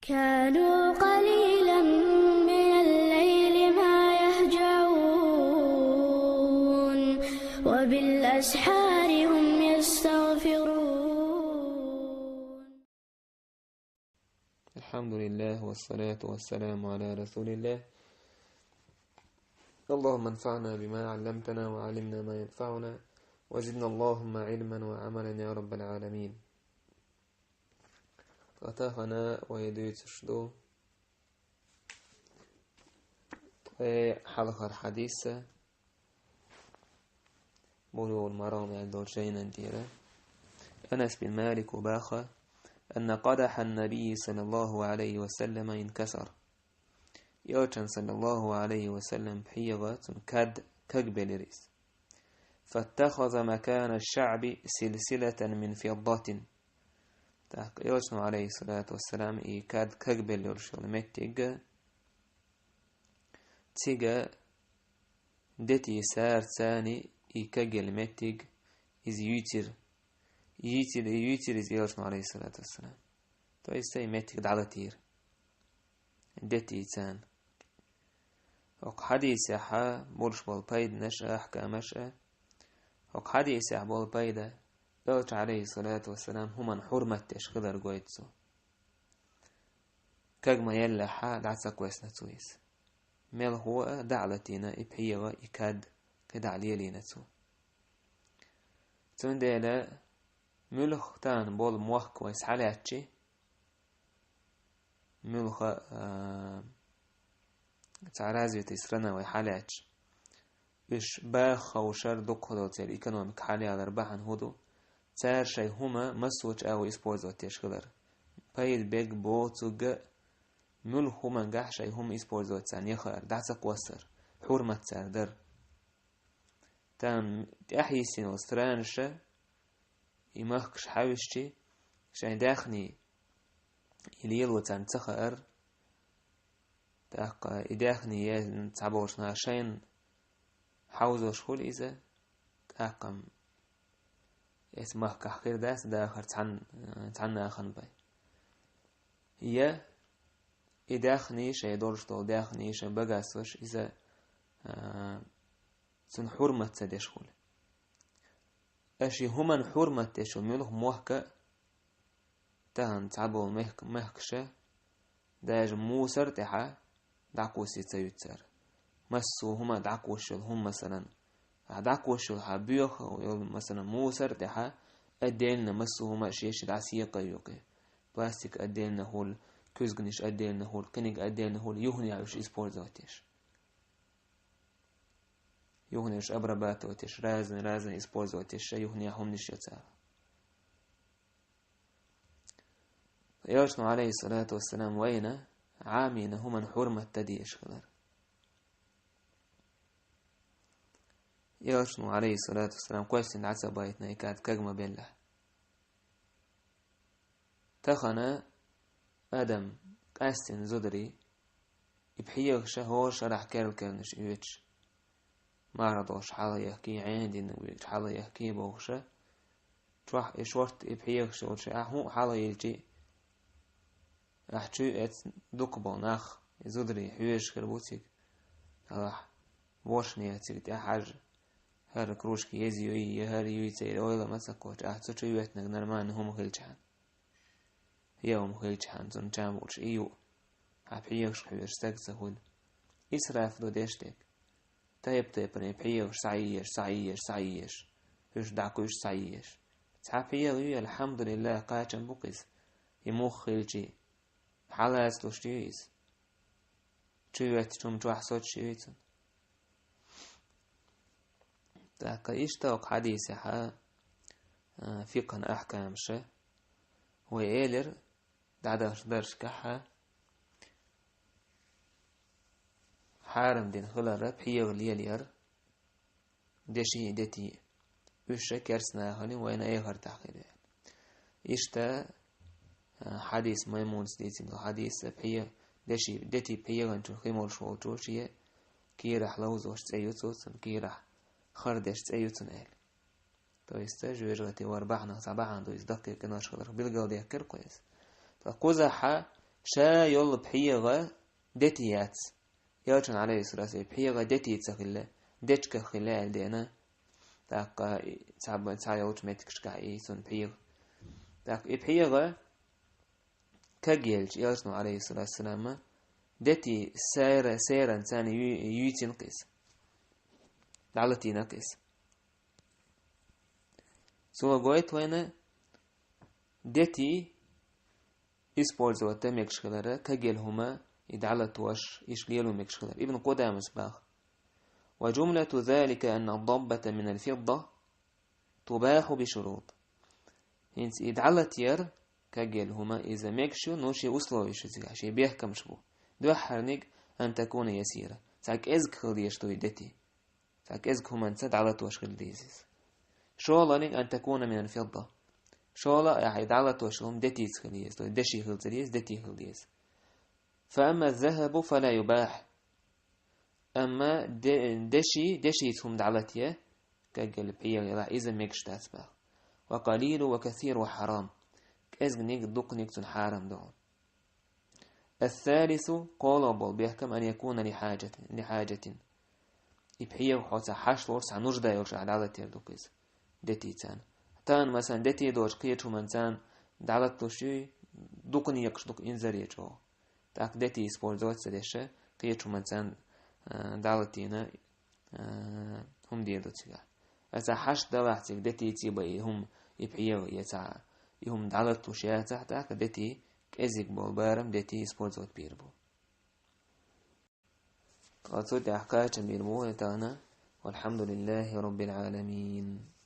كانوا قليلا من الليل ما يهجعون وبالأسحار هم يستغفرون. الحمد لله والصلاة والسلام على رسول الله. اللهم انفعنا بما علمتنا وعلمنا ما ينفعنا وزدنا اللهم علما وعملا يا رب العالمين. قطعنا ويدويتشدو حلقة حديثة بلوغ المرام الدولشين انتيرا. أنس بن مالك باخة أن قدح النبي صلى الله عليه وسلم انكسر. يوشن صلى الله عليه وسلم بحيغة كاد كقبلريس، فاتخذ مكان الشعب سلسلة من فضة. يوشن عليه الصلاة والسلام كاد كقبلريس متيجا تيجا دتي سار ثاني كقل متيج إز يوتر إز يوشن عليه الصلاة والسلام. تو يستي متيج دعلتير دتي ثان وق حديث يحا بولش بالبيد نشأ أحكامشأ. وق حديث يحا بالبيدة يوش عليه الصلاة والسلام هما حرمة تشخدر قويتسو كاقما يلا حا دعسا كويس نتويس ميل هو دعلتينا إبحيغا إكاد كدعليلي نتو تون ديلا ملخ تان بول موخ كويس حالاتشي ملخ تعرازي تسرنا وحالاتش إش باخ وشر دقهدوت الإيكونوميك حالي على ربحان هدو تار شي هما مسوش أو إسبوزو تشغلر بايد بيج بوتوغ مل هما نجح شي هم إسبوزو تسان يخار دعسك وصر حرمة تار در تام أحيسين وسترانشة إمخكش حاوشتي شاين داخني إليل وتان تخار تاق إداخني يزن تعبوشنا شين حوزو شخول إذا تاقم اسمه كحكير داس داخر تعنا أخن باي هي إداخني شي دورشتو داخني شي بقاسوش إذا سن حرمة تدشخول أشي هما حرمة تشو ملوخ موحكا تهن تعبو مهكشة داج موسر تحا دعكوسي تسيوتسر مسو هما دعكوشل هم مثلا دعكوشل حبيوخ مثلا موسر تحا أديلنا مسو هما شيش دعسية قيوقي بلاستيك أديلنا هول كوزغنش أديلنا هول كنيق أديلنا هول يهني عوش إسبور زوتيش يهنيش أبربات وتش رازن إسبور زوتيش يهني هم نش يتسار. يوشن عليه الصلاة والسلام وين عامين هما حرمة تديش خلر. يوشن عليه الصلاة والسلام كويسين عسى بايتنا يكاد كقمة بالله تخنا آدم قاستن زدري يبحيغ شهور شرح كالكالنش إيوش معرضوش حالا يحكي عندي نويش حالا يحكي بوغشة تروح إشورت يبحيغ شورش أحو حالا يلجي أحجو إت دقبو ناخ زدري حيوش كالبوتيك الله وشني أتيك أحاج هر كروشك يزيوي هر يويتي أويلا مسكوش أحتوش يويتنك نرمان هم خلجحان يوم خلجحان زن جاموش إيو حبحيغش حيوش تكسهول إسراف دو ديشتك تايبني بحيغش سعيش يوش دعكوش سعيش تحبحيغ الحمد لله قاچن بقيس يموخ خلجي حالات دوشتيس تشويت تشوم جوح صوت شويتن تاكا إشتاق حديث حا فقه أحكام شه ويالر دعداش درش كحا حارم دين خلال بحيغ ليالير دشي دتي وش كرسنا هني وين أيهر تحقير إشتا حديث ميمون سديتين حديث بحيغ دشي دتي بحيغ انتو خيمول شوالتو شيه كي راح لوزوش تأيوتوتن كي راح خردش تأيوتن إل تو يستجوج غتي واربعنا سبعنا دو يزدقي كناش خلر بالقال ديكر كويس فقوزا حا شا يلا بحيغة دتيات يرجع عليه الصلاة والسلام بحيغة دتيت خلا دتك خلال دينا تاق تعب تعيوت متكش كعيسون بحيغ تاق بحيغة كجيلج يرجع عليه الصلاة والسلام دتي سير إنسان يوتين قيس دعلتي نقيس سو قويت وين دتي إسبورز وتا مكشخلرة كجيل هما يدعلت وش يشغيلو مكشخلر ابن قدام مسباخ وجملة ذلك أن الضبة من الفضة تباح بشروط هنس يدعلت ير كجيل هما إذا مكشو نوشي وصلوا يشزيع شي بيحكم شبو دو حرنك أن تكون يسيرة ساك إزك خليش تو يدتي ساك إزك هما انسد علت وش خلديزيز شولانك أن تكون من الفضة شولا يحيد على توشلهم دتيز خليز دشي خلزليز دتي خليز فأما الذهب فلا يباح أما دشي ثم دعلتيه كجل بحير يلا إذا ميكش تاسبه وقليل وكثير وحرام كأزنيك دقنيك تن حرام دون الثالث قولبل بيحكم أن يكون لحاجة يبحير حوصا حاش ورس عن نجدة يرجع دعلتيه دوكيز دتي تان تان مثلا دتي دوش قيتو منسان دعلت توشي دوقني يقش دوق إنزاري جو تاك دتي سبورزوت سدشة قيتو منسان دعلتينا هم ديدو تيغا أسا حاش دواحتك دتي تيبا هم يبحير يسا يهم دعلت توشي تاك دتي كأزيك بولبارم دتي سبورزوت بيربو قد صوت أحكاة بيربو يتانا والحمد لله رب العالمين.